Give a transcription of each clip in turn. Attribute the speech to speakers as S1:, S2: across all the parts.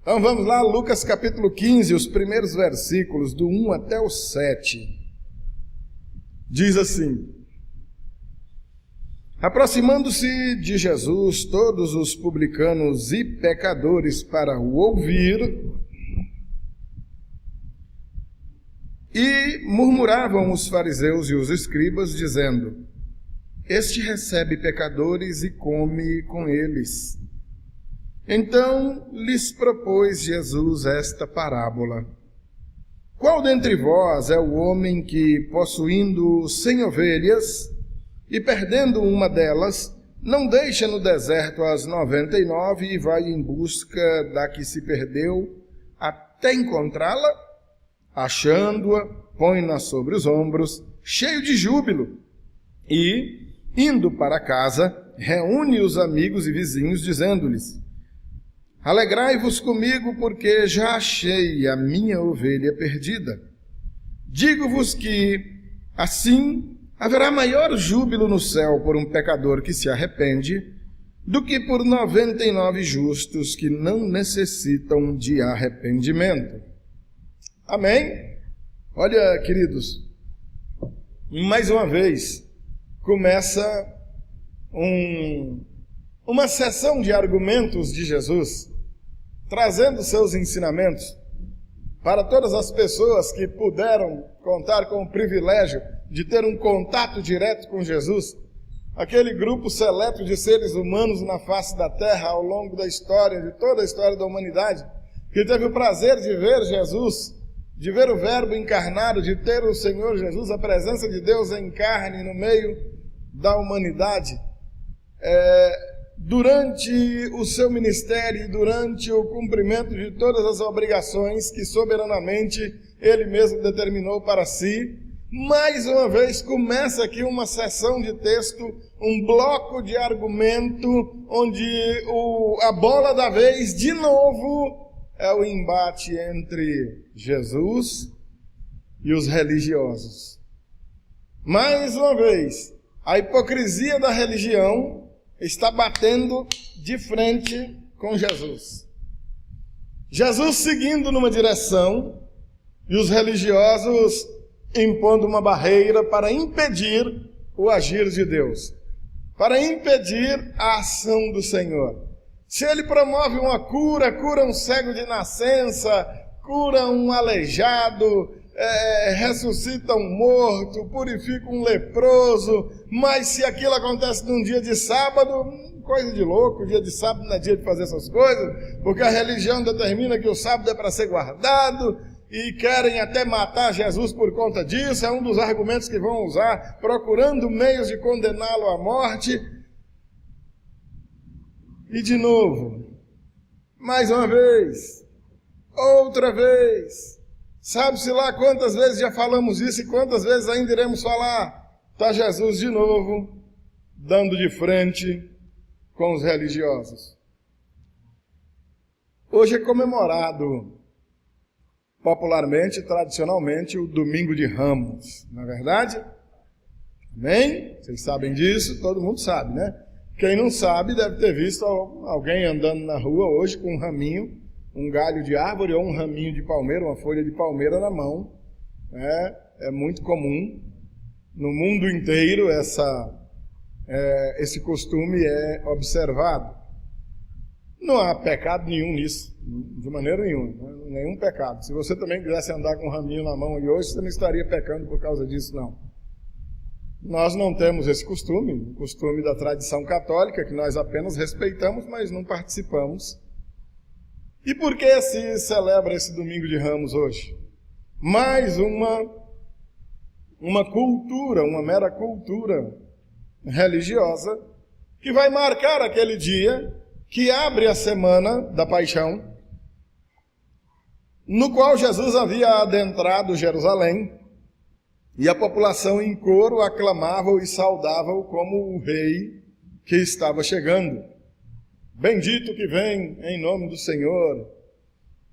S1: Então vamos lá, Lucas capítulo 15, os primeiros versículos, do 1 até o 7. Diz assim: Aproximando-se de Jesus, todos os publicanos e pecadores para o ouvir, e murmuravam os fariseus e os escribas, dizendo: Este recebe pecadores e come com eles. Então lhes propôs Jesus esta parábola: Qual dentre vós é o homem que, possuindo 100 ovelhas, e perdendo uma delas, não deixa no deserto as 99 e vai em busca da que se perdeu, até encontrá-la? Achando-a, põe-na sobre os ombros, cheio de júbilo, e, indo para casa, reúne os amigos e vizinhos, dizendo-lhes: Alegrai-vos comigo, porque já achei a minha ovelha perdida. Digo-vos que, assim, haverá maior júbilo no céu por um pecador que se arrepende, do que por 99 justos que não necessitam de arrependimento. Amém? Olha, queridos, mais uma vez começa uma sessão de argumentos de Jesus, trazendo seus ensinamentos para todas as pessoas que puderam contar com o privilégio de ter um contato direto com Jesus, aquele grupo seleto de seres humanos na face da terra ao longo da história, de toda a história da humanidade, que teve o prazer de ver Jesus, de ver o Verbo encarnado, de ter o Senhor Jesus, a presença de Deus em carne no meio da humanidade, durante o seu ministério e durante o cumprimento de todas as obrigações que soberanamente Ele mesmo determinou para si. Mais uma vez começa aqui uma sessão de texto, um bloco de argumento, onde a bola da vez, de novo, é o embate entre Jesus e os religiosos. Mais uma vez, a hipocrisia da religião está batendo de frente com Jesus. Jesus seguindo numa direção e os religiosos impondo uma barreira para impedir o agir de Deus, para impedir a ação do Senhor. Se Ele promove uma cura, cura um cego de nascença, cura um aleijado, ressuscita um morto, purifica um leproso, mas se aquilo acontece num dia de sábado, coisa de louco, dia de sábado não é dia de fazer essas coisas, porque a religião determina que o sábado é para ser guardado, e querem até matar Jesus por conta disso, é um dos argumentos que vão usar, procurando meios de condená-lo à morte. E de novo, mais uma vez, outra vez, sabe-se lá quantas vezes já falamos isso e quantas vezes ainda iremos falar. Está Jesus de novo, dando de frente com os religiosos. Hoje é comemorado, popularmente, tradicionalmente, o Domingo de Ramos, não é verdade? Amém? Vocês sabem disso, todo mundo sabe, né? Quem não sabe deve ter visto alguém andando na rua hoje com um raminho, um galho de árvore ou um raminho de palmeira, uma folha de palmeira na mão. É muito comum. No mundo inteiro esse costume é observado. Não há pecado nenhum nisso, de maneira nenhuma, nenhum pecado. Se você também quisesse andar com um raminho na mão e hoje, você não estaria pecando por causa disso, não. Nós não temos esse costume, o costume da tradição católica, que nós apenas respeitamos, mas não participamos. E por que se celebra esse Domingo de Ramos hoje? Mais uma cultura, uma mera cultura religiosa, que vai marcar aquele dia que abre a semana da paixão, no qual Jesus havia adentrado Jerusalém, e a população em coro aclamava-o e saudava-o como o rei que estava chegando. Bendito que vem em nome do Senhor.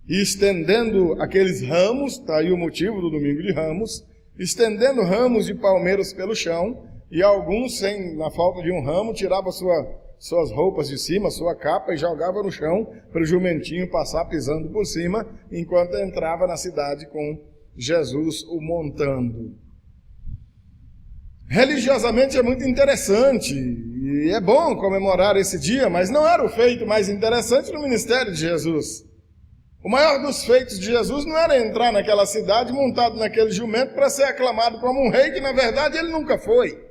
S1: E estendendo aqueles ramos, está aí o motivo do Domingo de Ramos, estendendo ramos de palmeiras pelo chão, e alguns, na falta de um ramo, tiravam suas roupas de cima, sua capa, e jogava no chão para o jumentinho passar pisando por cima, enquanto entrava na cidade com Jesus o montando. Religiosamente é muito interessante, e é bom comemorar esse dia, mas não era o feito mais interessante no ministério de Jesus. O maior dos feitos de Jesus não era entrar naquela cidade montado naquele jumento para ser aclamado como um rei, que na verdade ele nunca foi.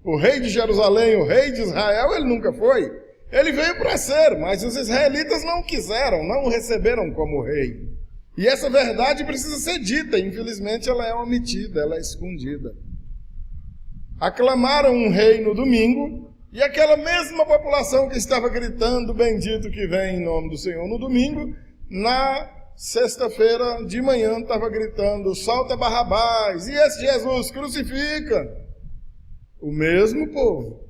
S1: O rei de Jerusalém, o rei de Israel, ele nunca foi. Ele veio para ser, mas os israelitas não quiseram, não o receberam como rei. E essa verdade precisa ser dita, infelizmente ela é omitida, ela é escondida. Aclamaram um rei no domingo, e aquela mesma população que estava gritando, bendito que vem em nome do Senhor no domingo, na sexta-feira de manhã estava gritando, solta Barrabás, e esse Jesus, crucifica. O mesmo povo.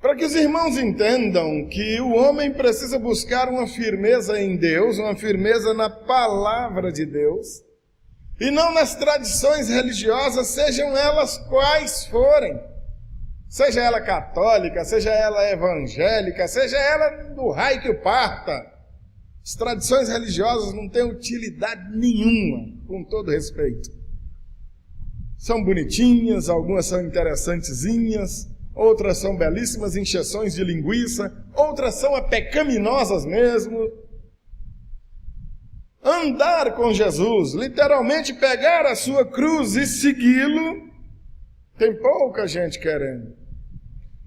S1: Para que os irmãos entendam que o homem precisa buscar uma firmeza em Deus, uma firmeza na palavra de Deus, e não nas tradições religiosas, sejam elas quais forem. Seja ela católica, seja ela evangélica, seja ela do raio que o parta. As tradições religiosas não têm utilidade nenhuma, com todo respeito. São bonitinhas, algumas são interessantezinhas, outras são belíssimas encheções de linguiça, outras são pecaminosas mesmo. Andar com Jesus, literalmente pegar a sua cruz e segui-lo, tem pouca gente querendo.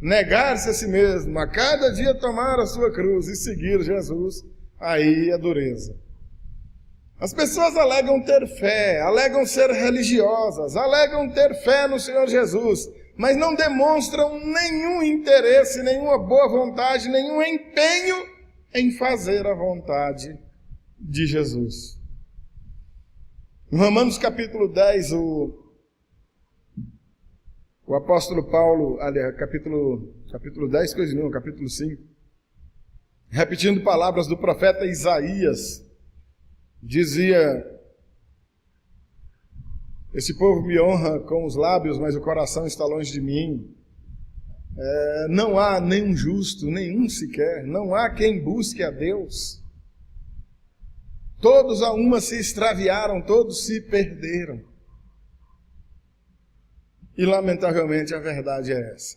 S1: Negar-se a si mesmo, a cada dia tomar a sua cruz e seguir Jesus, aí é dureza. As pessoas alegam ter fé, alegam ser religiosas, alegam ter fé no Senhor Jesus, mas não demonstram nenhum interesse, nenhuma boa vontade, nenhum empenho em fazer a vontade de Jesus. Em Romanos capítulo 10, o apóstolo Paulo, aliás, capítulo 10, coisa nenhuma, capítulo 5, repetindo palavras do profeta Isaías, dizia: esse povo me honra com os lábios, mas o coração está longe de mim. Não há nenhum justo, nenhum sequer. Não há quem busque a Deus. Todos a uma se extraviaram, todos se perderam. E lamentavelmente a verdade é essa.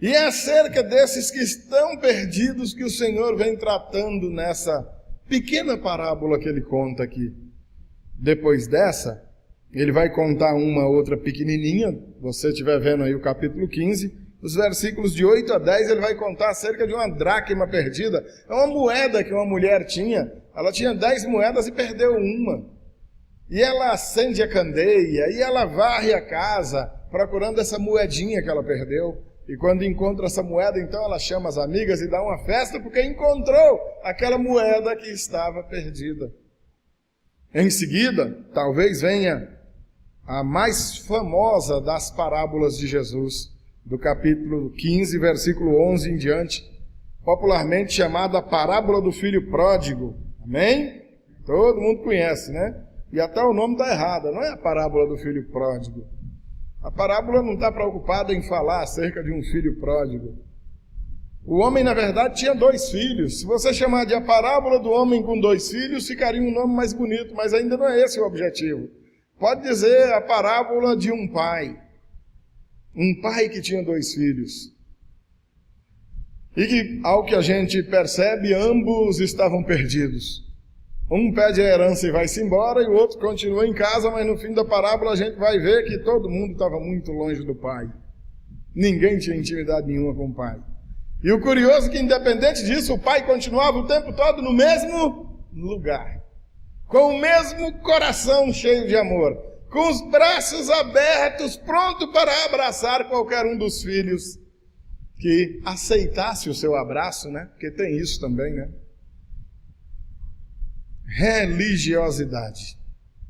S1: E é acerca desses que estão perdidos que o Senhor vem tratando nessa pequena parábola que ele conta aqui. Depois dessa, ele vai contar uma outra pequenininha. Você estiver vendo aí o capítulo 15, os versículos de 8 a 10, ele vai contar acerca de uma dracma perdida. É uma moeda que uma mulher tinha. Ela tinha 10 moedas e perdeu uma. E ela acende a candeia, e ela varre a casa, procurando essa moedinha que ela perdeu. E quando encontra essa moeda, então ela chama as amigas e dá uma festa, porque encontrou aquela moeda que estava perdida. Em seguida, talvez venha a mais famosa das parábolas de Jesus, do capítulo 15, versículo 11 em diante, popularmente chamada a parábola do filho pródigo. Amém? Todo mundo conhece, né? E até o nome está errado, não é a parábola do filho pródigo. A parábola não está preocupada em falar acerca de um filho pródigo. O homem, na verdade, tinha 2 filhos. Se você chamar de a parábola do homem com 2 filhos, ficaria um nome mais bonito, mas ainda não é esse o objetivo. Pode dizer a parábola de um pai. Um pai que tinha 2 filhos. E que, ao que a gente percebe, ambos estavam perdidos. Um pede a herança e vai-se embora, e o outro continua em casa, mas no fim da parábola a gente vai ver que todo mundo estava muito longe do pai. Ninguém tinha intimidade nenhuma com o pai. E o curioso é que, independente disso, o pai continuava o tempo todo no mesmo lugar, com o mesmo coração cheio de amor, com os braços abertos, pronto para abraçar qualquer um dos filhos que aceitasse o seu abraço, né? Porque tem isso também, né? Religiosidade.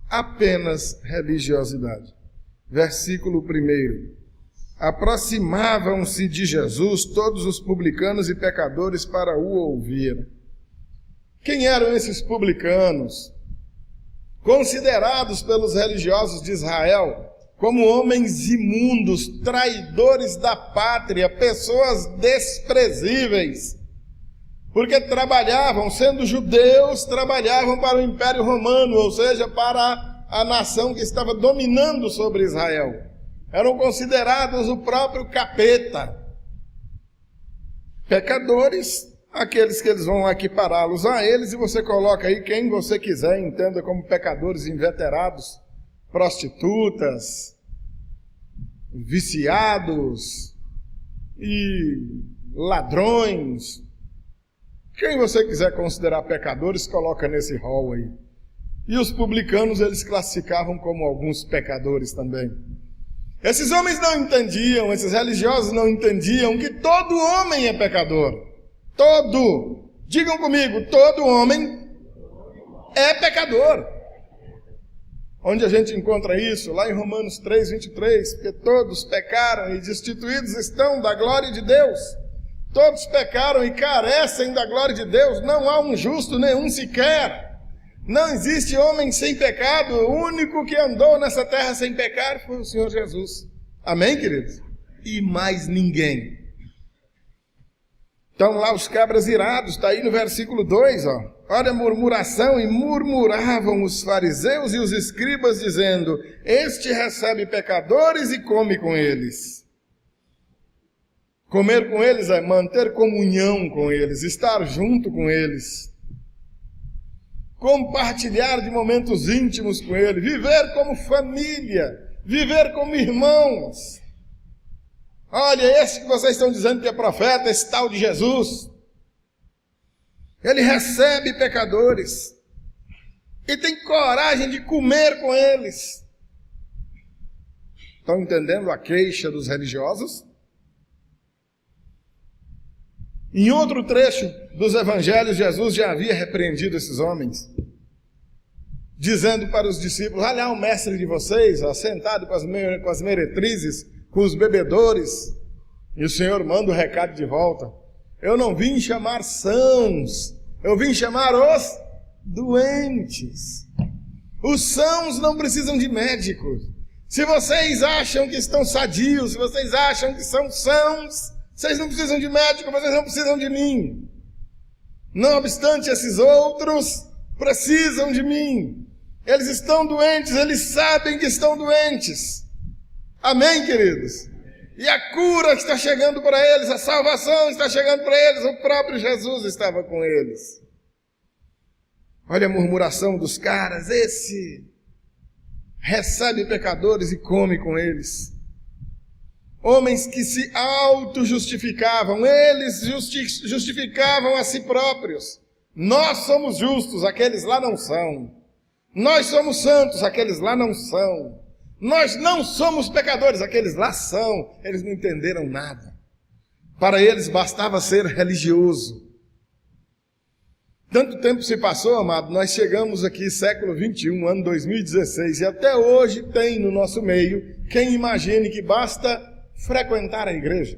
S1: Apenas religiosidade. Versículo 1. Aproximavam-se de Jesus todos os publicanos e pecadores para o ouvir. Quem eram esses publicanos? Considerados pelos religiosos de Israel como homens imundos, traidores da pátria, pessoas desprezíveis, porque trabalhavam, sendo judeus, trabalhavam para o Império Romano, ou seja, para a nação que estava dominando sobre Israel. Eram considerados o próprio capeta. Pecadores, aqueles que eles vão equipará-los a eles, e você coloca aí quem você quiser, entenda como pecadores inveterados, prostitutas, viciados e ladrões. Quem você quiser considerar pecadores, coloca nesse rol aí. E os publicanos eles classificavam como alguns pecadores também. Esses homens não entendiam, esses religiosos não entendiam que todo homem é pecador. Todo. Digam comigo, todo homem é pecador. Onde a gente encontra isso? Lá em Romanos 3:23, porque todos pecaram e destituídos estão da glória de Deus. Todos pecaram e carecem da glória de Deus. Não há um justo, nenhum sequer. Não existe homem sem pecado. O único que andou nessa terra sem pecar foi o Senhor Jesus. Amém, queridos? E mais ninguém. Então lá os cabras irados, está aí no versículo 2, ó. Olha a murmuração, e murmuravam os fariseus e os escribas, dizendo: este recebe pecadores e come com eles. Comer com eles é manter comunhão com eles, estar junto com eles, compartilhar de momentos íntimos com eles, viver como família, viver como irmãos. Olha, esse que vocês estão dizendo que é profeta, esse tal de Jesus, ele recebe pecadores e tem coragem de comer com eles. Estão entendendo a queixa dos religiosos? Em outro trecho dos evangelhos, Jesus já havia repreendido esses homens, dizendo para os discípulos: olha o mestre de vocês, ó, sentado com as meretrizes, com os bebedores. E o Senhor manda o recado de volta: eu não vim chamar sãos, eu vim chamar os doentes. Os sãos não precisam de médicos. Se vocês acham que estão sadios, se vocês acham que são sãos, vocês não precisam de médico, vocês não precisam de mim. Não obstante, esses outros precisam de mim. Eles estão doentes, eles sabem que estão doentes. Amém, queridos? E a cura está chegando para eles, a salvação está chegando para eles, o próprio Jesus estava com eles. Olha a murmuração dos caras: esse recebe pecadores e come com eles. Homens que se auto-justificavam, eles justificavam a si próprios. Nós somos justos, aqueles lá não são. Nós somos santos, aqueles lá não são. Nós não somos pecadores, aqueles lá são. Eles não entenderam nada. Para eles bastava ser religioso. Tanto tempo se passou, amado, nós chegamos aqui século 21, ano 2016, e até hoje tem no nosso meio quem imagine que basta frequentar a igreja,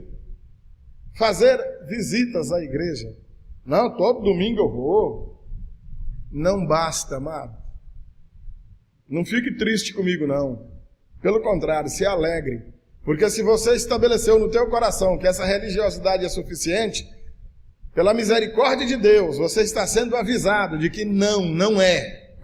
S1: fazer visitas à igreja. Não, todo domingo eu vou. Não basta, amado. Não fique triste comigo, não. Pelo contrário, se alegre. Porque se você estabeleceu no teu coração que essa religiosidade é suficiente, pela misericórdia de Deus, você está sendo avisado de que não é.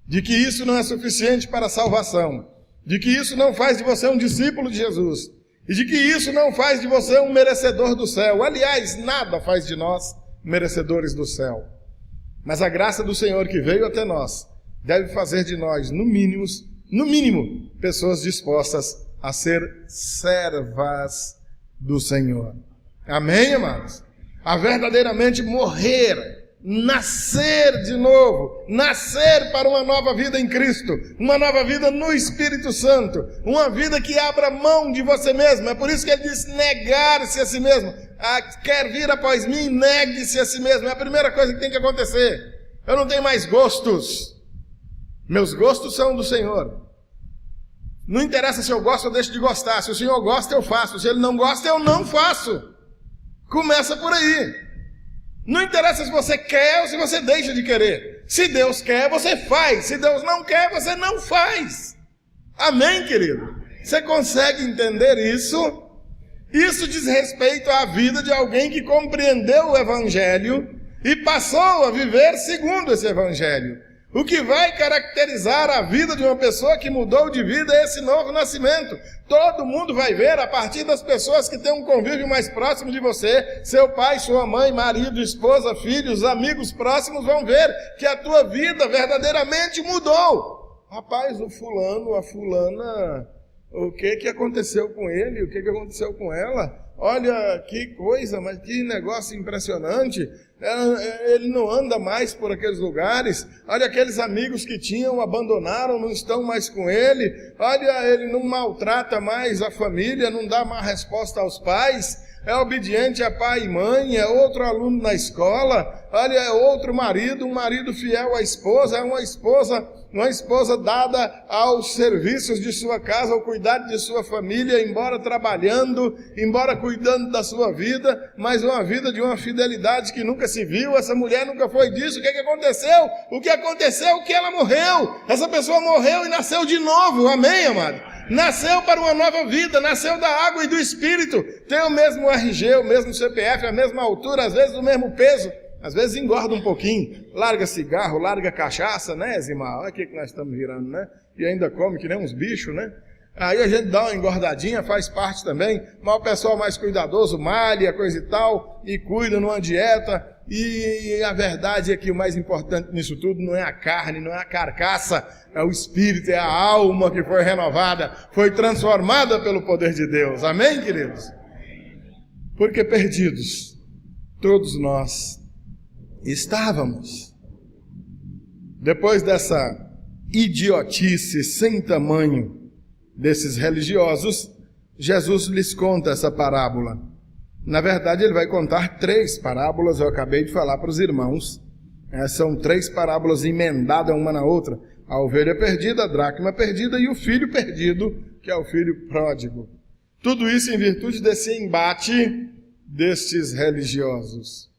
S1: De que isso não é suficiente para a salvação. De que isso não faz de você um discípulo de Jesus. E de que isso não faz de você um merecedor do céu. Aliás, nada faz de nós merecedores do céu. Mas a graça do Senhor que veio até nós deve fazer de nós, no mínimo, pessoas dispostas a ser servas do Senhor. Amém, amados? A verdadeiramente morrer, nascer de novo, nascer para uma nova vida em Cristo, uma nova vida no Espírito Santo, uma vida que abra mão de você mesmo. É por isso que ele diz: negar-se a si mesmo. Quer vir após mim, negue-se a si mesmo. É a primeira coisa que tem que acontecer. Eu não tenho mais gostos. Meus gostos são do Senhor. Não interessa se eu gosto ou deixo de gostar. Se o Senhor gosta, eu faço. Se Ele não gosta, eu não faço. Começa por aí. Não interessa se você quer ou se você deixa de querer. Se Deus quer, você faz. Se Deus não quer, você não faz. Amém, querido? Você consegue entender isso? Isso diz respeito à vida de alguém que compreendeu o Evangelho e passou a viver segundo esse Evangelho. O que vai caracterizar a vida de uma pessoa que mudou de vida é esse novo nascimento. Todo mundo vai ver a partir das pessoas que têm um convívio mais próximo de você, seu pai, sua mãe, marido, esposa, filhos, amigos próximos vão ver que a tua vida verdadeiramente mudou. Rapaz, o fulano, a fulana, o que aconteceu com ele? O que aconteceu com ela? Olha que coisa, mas que negócio impressionante. Ele não anda mais por aqueles lugares. Olha, aqueles amigos que tinham, abandonaram, não estão mais com ele. Olha, ele não maltrata mais a família, não dá mais resposta aos pais. É obediente a pai e mãe, é outro aluno na escola. Olha, é outro marido, um marido fiel à esposa, é uma esposa dada aos serviços de sua casa, ao cuidado de sua família, embora trabalhando, embora cuidando da sua vida, mas uma vida de uma fidelidade que nunca se viu. Essa mulher nunca foi disso. O que aconteceu? O que aconteceu é que ela morreu. Essa pessoa morreu e nasceu de novo. Amém, amado? Nasceu para uma nova vida, nasceu da água e do Espírito. Tem o mesmo RG, o mesmo CPF, a mesma altura, às vezes o mesmo peso. Às vezes engorda um pouquinho, larga cigarro, larga cachaça, né, Zimar? Olha o que nós estamos virando, né? E ainda come que nem uns bichos, né? Aí a gente dá uma engordadinha, faz parte também, mas o pessoal mais cuidadoso malha, coisa e tal, e cuida numa dieta. E a verdade é que o mais importante nisso tudo não é a carne, não é a carcaça, é o espírito, é a alma que foi renovada, foi transformada pelo poder de Deus. Amém, queridos? Porque perdidos, todos nós estávamos. Depois dessa idiotice sem tamanho desses religiosos, Jesus lhes conta essa parábola. Na verdade, ele vai contar 3 parábolas, eu acabei de falar para os irmãos. São 3 parábolas emendadas uma na outra. A ovelha perdida, a dracma perdida e o filho perdido, que é o filho pródigo. Tudo isso em virtude desse embate destes religiosos.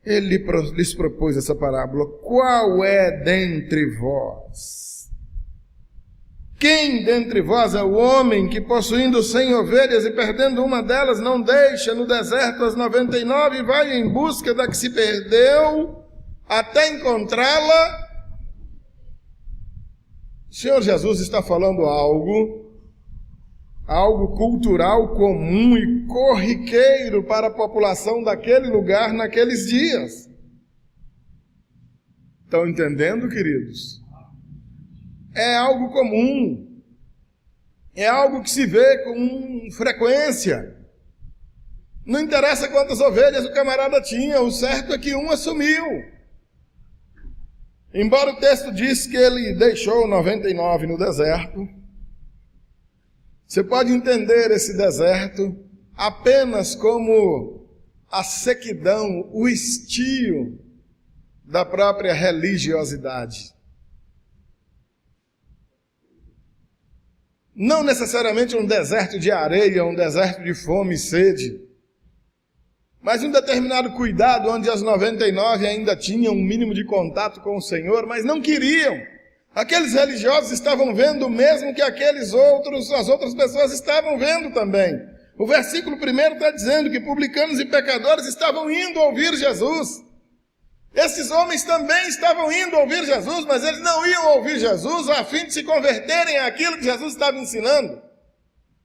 S1: Ele lhes propôs essa parábola. Qual é dentre vós? Quem dentre vós é o homem que, possuindo 100 ovelhas e perdendo uma delas, não deixa no deserto as 99 e vai em busca da que se perdeu até encontrá-la? O Senhor Jesus está falando algo cultural comum e corriqueiro para a população daquele lugar naqueles dias. Estão entendendo, queridos? É algo comum, é algo que se vê com frequência. Não interessa quantas ovelhas o camarada tinha, o certo é que uma sumiu. Embora o texto diz que ele deixou 99 no deserto, você pode entender esse deserto apenas como a sequidão, o estio da própria religiosidade. Não necessariamente um deserto de areia, um deserto de fome e sede, mas um determinado cuidado onde as 99 ainda tinham um mínimo de contato com o Senhor, mas não queriam. Aqueles religiosos estavam vendo o mesmo que as outras pessoas estavam vendo também. O versículo 1 está dizendo que publicanos e pecadores estavam indo ouvir Jesus. Esses homens também estavam indo ouvir Jesus, mas eles não iam ouvir Jesus a fim de se converterem àquilo que Jesus estava ensinando.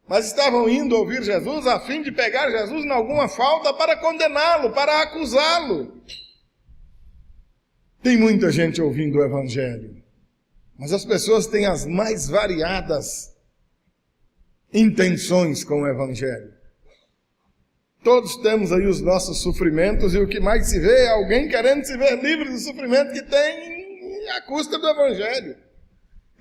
S1: Mas estavam indo ouvir Jesus a fim de pegar Jesus em alguma falta para condená-lo, para acusá-lo. Tem muita gente ouvindo o Evangelho, mas as pessoas têm as mais variadas intenções com o Evangelho. Todos temos aí os nossos sofrimentos, e o que mais se vê é alguém querendo se ver livre do sofrimento que tem à custa do Evangelho.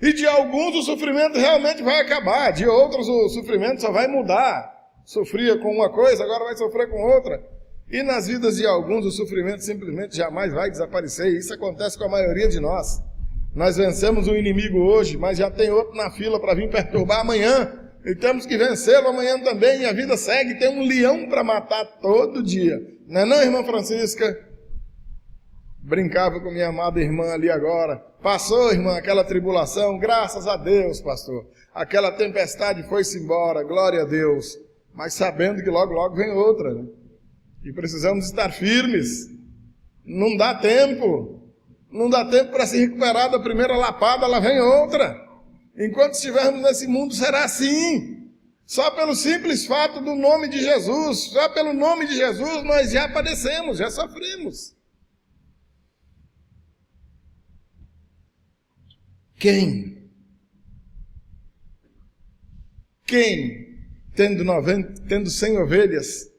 S1: E de alguns o sofrimento realmente vai acabar, de outros o sofrimento só vai mudar. Sofria com uma coisa, agora vai sofrer com outra. E nas vidas de alguns o sofrimento simplesmente jamais vai desaparecer. Isso acontece com a maioria de nós. Nós vencemos um inimigo hoje, mas já tem outro na fila para vir perturbar amanhã. E temos que vencê-lo amanhã também, e a vida segue. Tem um leão para matar todo dia. Não é não, irmã Francisca? Brincava com minha amada irmã ali agora. Passou, irmã, aquela tribulação, graças a Deus, pastor. Aquela tempestade foi-se embora, glória a Deus. Mas sabendo que logo, logo vem outra, né? E precisamos estar firmes. Não dá tempo. Não dá tempo para se recuperar da primeira lapada, lá vem outra. Enquanto estivermos nesse mundo, será assim. Só pelo simples fato do nome de Jesus, só pelo nome de Jesus, nós já padecemos, já sofremos. Quem, tendo 100 ovelhas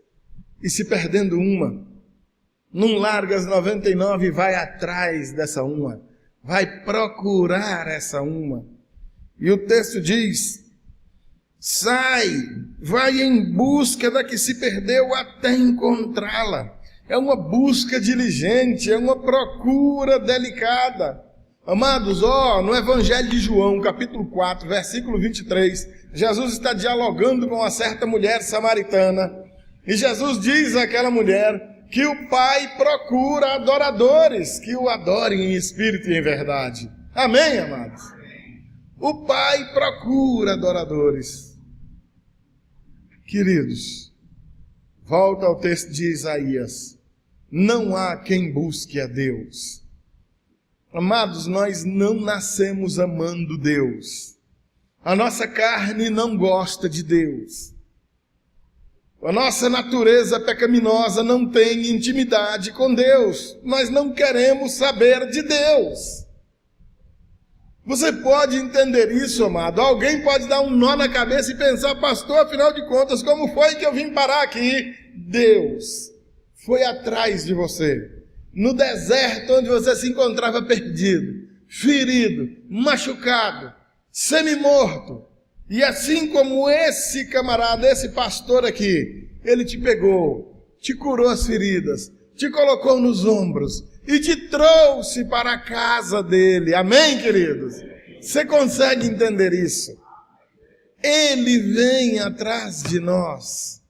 S1: e se perdendo uma, não larga as 99 e vai atrás dessa uma, vai procurar essa uma. E o texto diz, sai, vai em busca da que se perdeu até encontrá-la. É uma busca diligente, é uma procura delicada. Amados, no Evangelho de João, capítulo 4, versículo 23, Jesus está dialogando com uma certa mulher samaritana, e Jesus diz àquela mulher que o Pai procura adoradores, que o adorem em espírito e em verdade. Amém, amados? O Pai procura adoradores. Queridos, volta ao texto de Isaías, não há quem busque a Deus. Amados, nós não nascemos amando Deus. A nossa carne não gosta de Deus. A nossa natureza pecaminosa não tem intimidade com Deus. Nós não queremos saber de Deus. Você pode entender isso, amado. Alguém pode dar um nó na cabeça e pensar, pastor, afinal de contas, como foi que eu vim parar aqui? Deus foi atrás de você. No deserto onde você se encontrava perdido, ferido, machucado, semi-morto. E assim como esse camarada, esse pastor aqui, ele te pegou, te curou as feridas, te colocou nos ombros e te trouxe para a casa dele. Amém, queridos? Você consegue entender isso? Ele vem atrás de nós.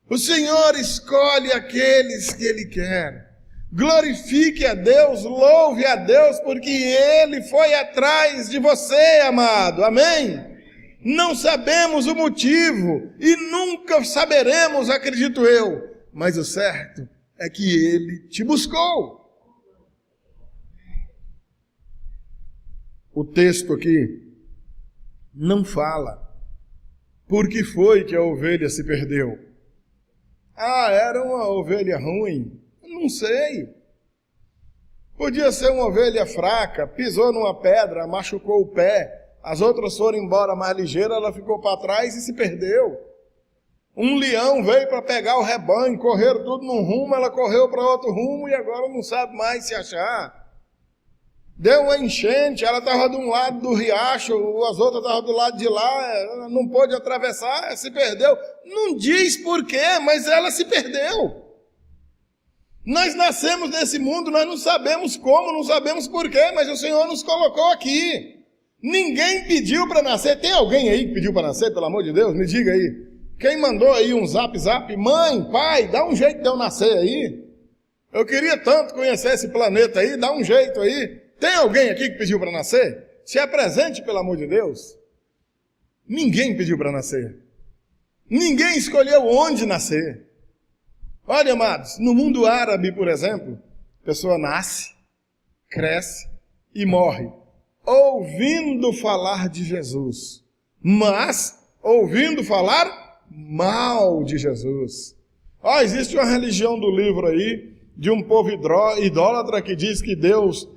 S1: O Senhor escolhe aqueles que Ele quer. Glorifique a Deus, louve a Deus, porque Ele foi atrás de você, amado. Amém? Não sabemos o motivo e nunca saberemos, acredito eu. Mas o certo é que Ele te buscou. O texto aqui não fala por que foi que a ovelha se perdeu. Era uma ovelha ruim. Não sei. Podia ser uma ovelha fraca, pisou numa pedra, machucou o pé, as outras foram embora mais ligeiras, ela ficou para trás e se perdeu. Um leão veio para pegar o rebanho, correram tudo num rumo, ela correu para outro rumo e agora não sabe mais se achar. Deu uma enchente, ela estava de um lado do riacho, as outras estavam do lado de lá, ela não pôde atravessar, se perdeu. Não diz por quê, mas ela se perdeu. Nós nascemos nesse mundo, nós não sabemos como, não sabemos porquê, mas o Senhor nos colocou aqui. Ninguém pediu para nascer. Tem alguém aí que pediu para nascer, pelo amor de Deus? Me diga aí. Quem mandou aí um zap? Mãe, pai, dá um jeito de eu nascer aí. Eu queria tanto conhecer esse planeta aí, dá um jeito aí. Tem alguém aqui que pediu para nascer? Se apresente, pelo amor de Deus. Ninguém pediu para nascer. Ninguém escolheu onde nascer. Olha, amados, no mundo árabe, por exemplo, a pessoa nasce, cresce e morre, ouvindo falar de Jesus, mas ouvindo falar mal de Jesus. Existe uma religião do livro aí, de um povo idólatra que diz que Deus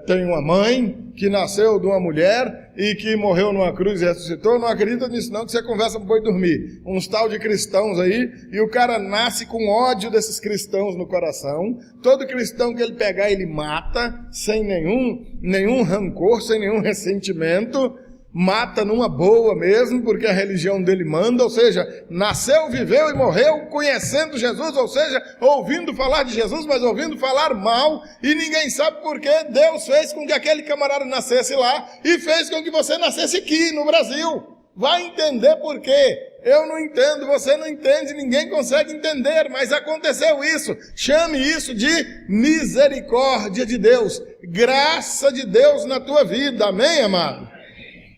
S1: tem uma mãe que nasceu de uma mulher e que morreu numa cruz e ressuscitou. Não acredita nisso não, que você conversa para boi dormir. Uns tal de cristãos aí, e o cara nasce com ódio desses cristãos no coração. Todo cristão que ele pegar, ele mata, sem nenhum rancor, sem nenhum ressentimento. Mata numa boa mesmo, porque a religião dele manda, ou seja, nasceu, viveu e morreu conhecendo Jesus, ou seja, ouvindo falar de Jesus, mas ouvindo falar mal, e ninguém sabe por que Deus fez com que aquele camarada nascesse lá, e fez com que você nascesse aqui no Brasil. Vai entender por quê. Eu não entendo, você não entende, ninguém consegue entender, mas aconteceu isso. Chame isso de misericórdia de Deus, graça de Deus na tua vida, amém, amado?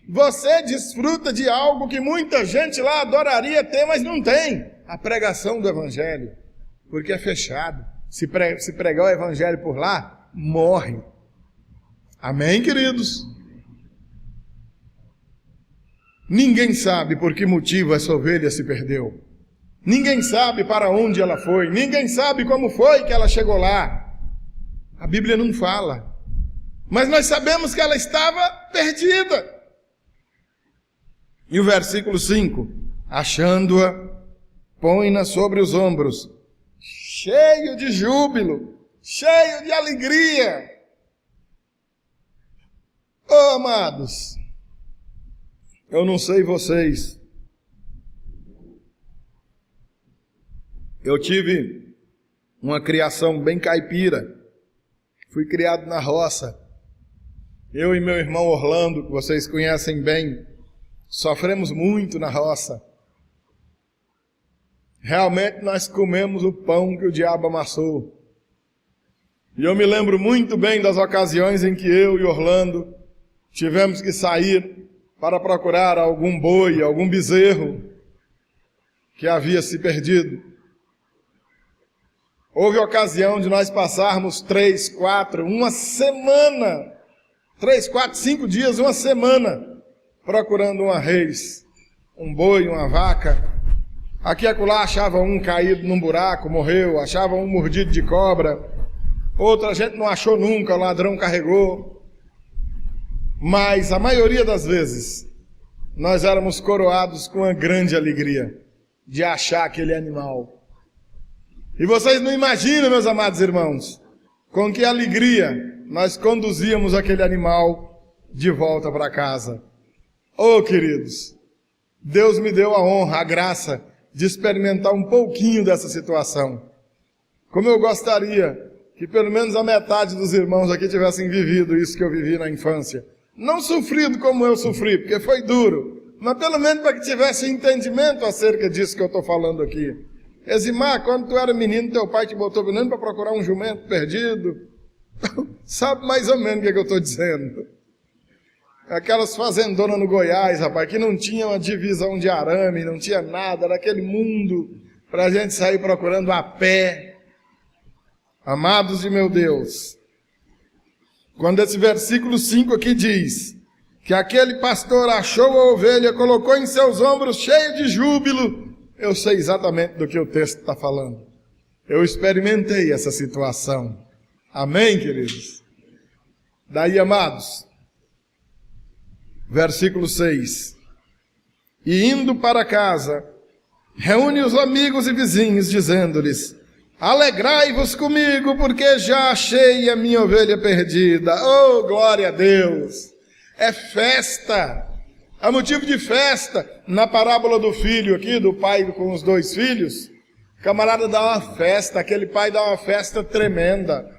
S1: Você desfruta de algo que muita gente lá adoraria ter, mas não tem. A pregação do evangelho, porque é fechado. Se pregar o evangelho por lá, morre. Amém, queridos? Ninguém sabe por que motivo essa ovelha se perdeu. Ninguém sabe para onde ela foi. Ninguém sabe como foi que ela chegou lá. A Bíblia não fala. Mas nós sabemos que ela estava perdida. E o versículo 5. Achando-a, põe-na sobre os ombros, cheio de júbilo, cheio de alegria. Oh, amados, eu não sei vocês, eu tive uma criação bem caipira, fui criado na roça, eu e meu irmão Orlando, que vocês conhecem bem, sofremos muito na roça. Realmente nós comemos o pão que o diabo amassou. E eu me lembro muito bem das ocasiões em que eu e Orlando tivemos que sair para procurar algum boi, algum bezerro que havia se perdido. Houve ocasião de nós passarmos 3, 4, uma semana, 3, 4, 5 dias, uma semana, procurando uma reis, um boi, uma vaca. Aqui e acolá achava um caído num buraco, morreu, achava um mordido de cobra, outro a gente não achou nunca, o ladrão carregou. Mas a maioria das vezes, nós éramos coroados com uma grande alegria de achar aquele animal. E vocês não imaginam, meus amados irmãos, com que alegria nós conduzíamos aquele animal de volta para casa. Oh, queridos, Deus me deu a honra, a graça de experimentar um pouquinho dessa situação. Como eu gostaria que pelo menos a metade dos irmãos aqui tivessem vivido isso que eu vivi na infância. Não sofrido como eu sofri, porque foi duro, mas pelo menos para que tivesse entendimento acerca disso que eu estou falando aqui. Eximar, quando tu era menino, teu pai te botou menino para procurar um jumento perdido. Sabe mais ou menos o que eu estou dizendo. Aquelas fazendonas no Goiás, rapaz, que não tinha uma divisão de arame, não tinha nada, era aquele mundo para a gente sair procurando a pé. Amados de meu Deus, quando esse versículo 5 aqui diz que aquele pastor achou a ovelha, colocou em seus ombros cheio de júbilo, eu sei exatamente do que o texto está falando. Eu experimentei essa situação. Amém, queridos? Daí, amados, versículo 6. E indo para casa, reúne os amigos e vizinhos, dizendo-lhes: alegrai-vos comigo, porque já achei a minha ovelha perdida. Oh, glória a Deus! É festa, é motivo de festa. Na parábola do filho aqui, do pai com os 2 filhos, o camarada dá uma festa, aquele pai dá uma festa tremenda,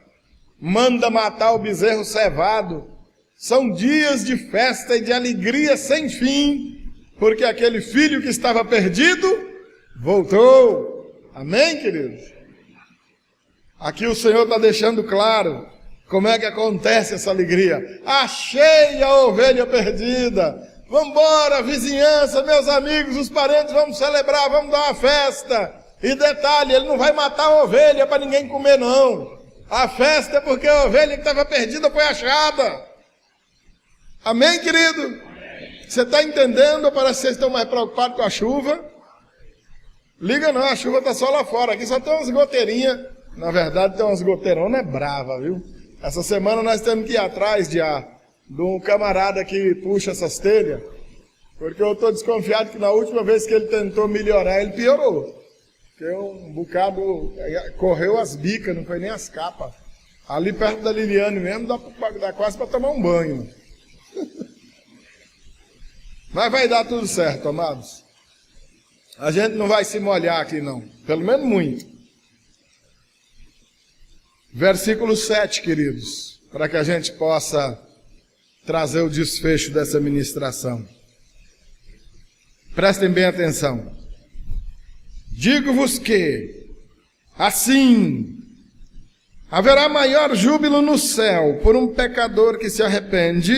S1: manda matar o bezerro cevado. São dias de festa e de alegria sem fim, porque aquele filho que estava perdido, voltou. Amém, queridos? Aqui o Senhor está deixando claro como é que acontece essa alegria. Achei a ovelha perdida. Vamos embora, vizinhança, meus amigos, os parentes, vamos celebrar, vamos dar uma festa. E detalhe, ele não vai matar a ovelha para ninguém comer, não. A festa é porque a ovelha que estava perdida foi achada. Amém, querido? Você está entendendo? Parece que vocês estão mais preocupados com a chuva. Liga não, a chuva está só lá fora. Aqui só tem umas goteirinhas. Na verdade, tem umas goteironas brava, viu? Essa semana nós temos que ir atrás de um camarada que puxa essas telhas, porque eu estou desconfiado que na última vez que ele tentou melhorar, ele piorou. Porque um bocado correu as bicas, não foi nem as capas. Ali perto da Liliane mesmo, dá quase para tomar um banho. Mas vai dar tudo certo, amados. A gente não vai se molhar aqui não, pelo menos muito. Versículo 7, queridos, para que a gente possa trazer o desfecho dessa ministração. Prestem bem atenção. Digo-vos que, assim, haverá maior júbilo no céu por um pecador que se arrepende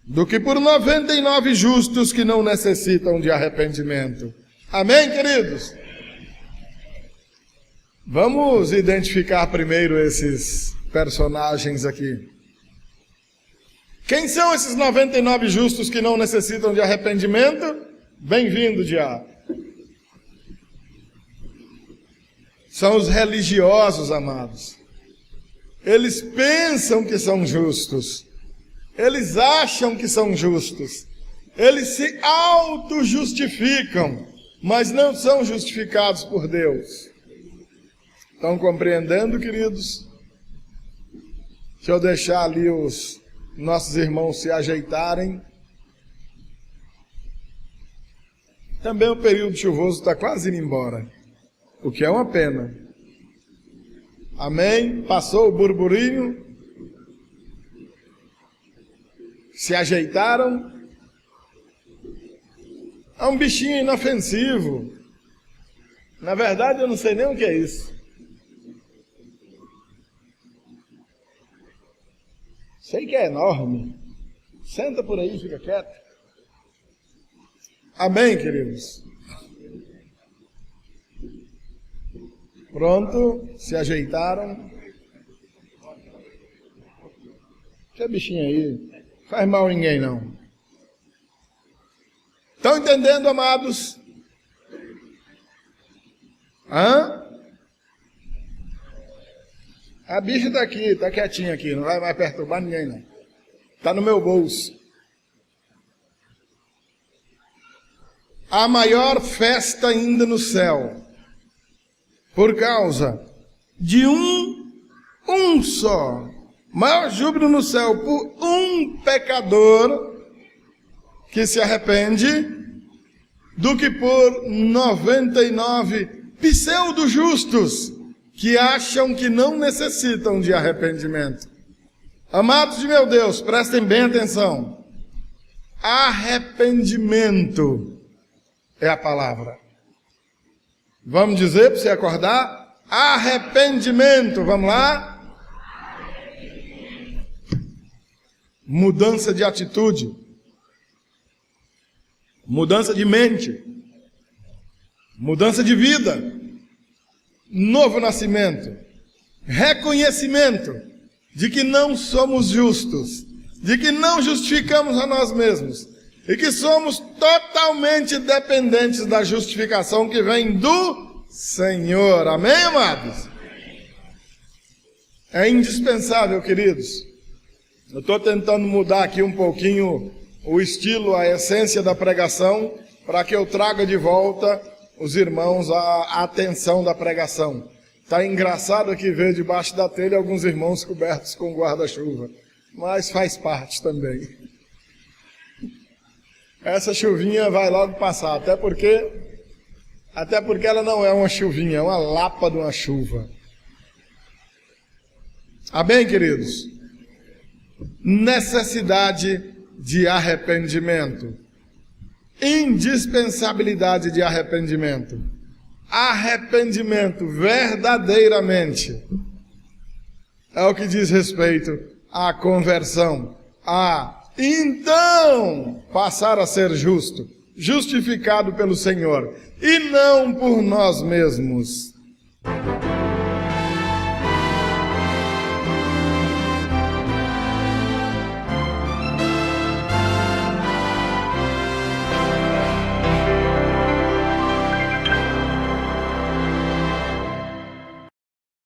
S1: do que por 99 justos que não necessitam de arrependimento. Amém, queridos? Vamos identificar primeiro esses personagens aqui. Quem são esses 99 justos que não necessitam de arrependimento? Bem-vindo, diabo. São os religiosos, amados. Eles pensam que são justos. Eles acham que são justos. Eles se auto-justificam, mas não são justificados por Deus. Estão compreendendo, queridos? Deixa eu deixar ali os nossos irmãos se ajeitarem. Também o período chuvoso está quase indo embora, o que é uma pena. Amém? Passou o burburinho, se ajeitaram. É um bichinho inofensivo. Na verdade, eu não sei nem o que é isso. Sei que é enorme. Senta por aí, fica quieto. Amém, queridos? Pronto, se ajeitaram. Que bichinho aí, faz mal a ninguém não. Estão entendendo, amados? A bicha está aqui, está quietinha aqui, não vai mais perturbar ninguém não. Está no meu bolso. A maior festa ainda no céu, por causa de um só, maior júbilo no céu por um pecador que se arrepende, do que por 99 pseudo-justos que acham que não necessitam de arrependimento. Amados de meu Deus, prestem bem atenção. Arrependimento é a palavra. Vamos dizer para você acordar? Arrependimento, vamos lá? Mudança de atitude. Mudança de mente. Mudança de vida. Novo nascimento. Reconhecimento de que não somos justos, de que não justificamos a nós mesmos e que somos totalmente dependentes da justificação que vem do Senhor. Amém, amados? É indispensável, queridos. Eu estou tentando mudar aqui um pouquinho o estilo, a essência da pregação, para que eu traga de volta os irmãos à atenção da pregação. Está engraçado aqui ver debaixo da telha alguns irmãos cobertos com guarda-chuva, mas faz parte também. Essa chuvinha vai logo passar, até porque ela não é uma chuvinha, é uma lapa de uma chuva. Amém, queridos? Necessidade de arrependimento. Indispensabilidade de arrependimento. Arrependimento verdadeiramente é o que diz respeito à conversão, a então passar a ser justo, justificado pelo Senhor, e não por nós mesmos.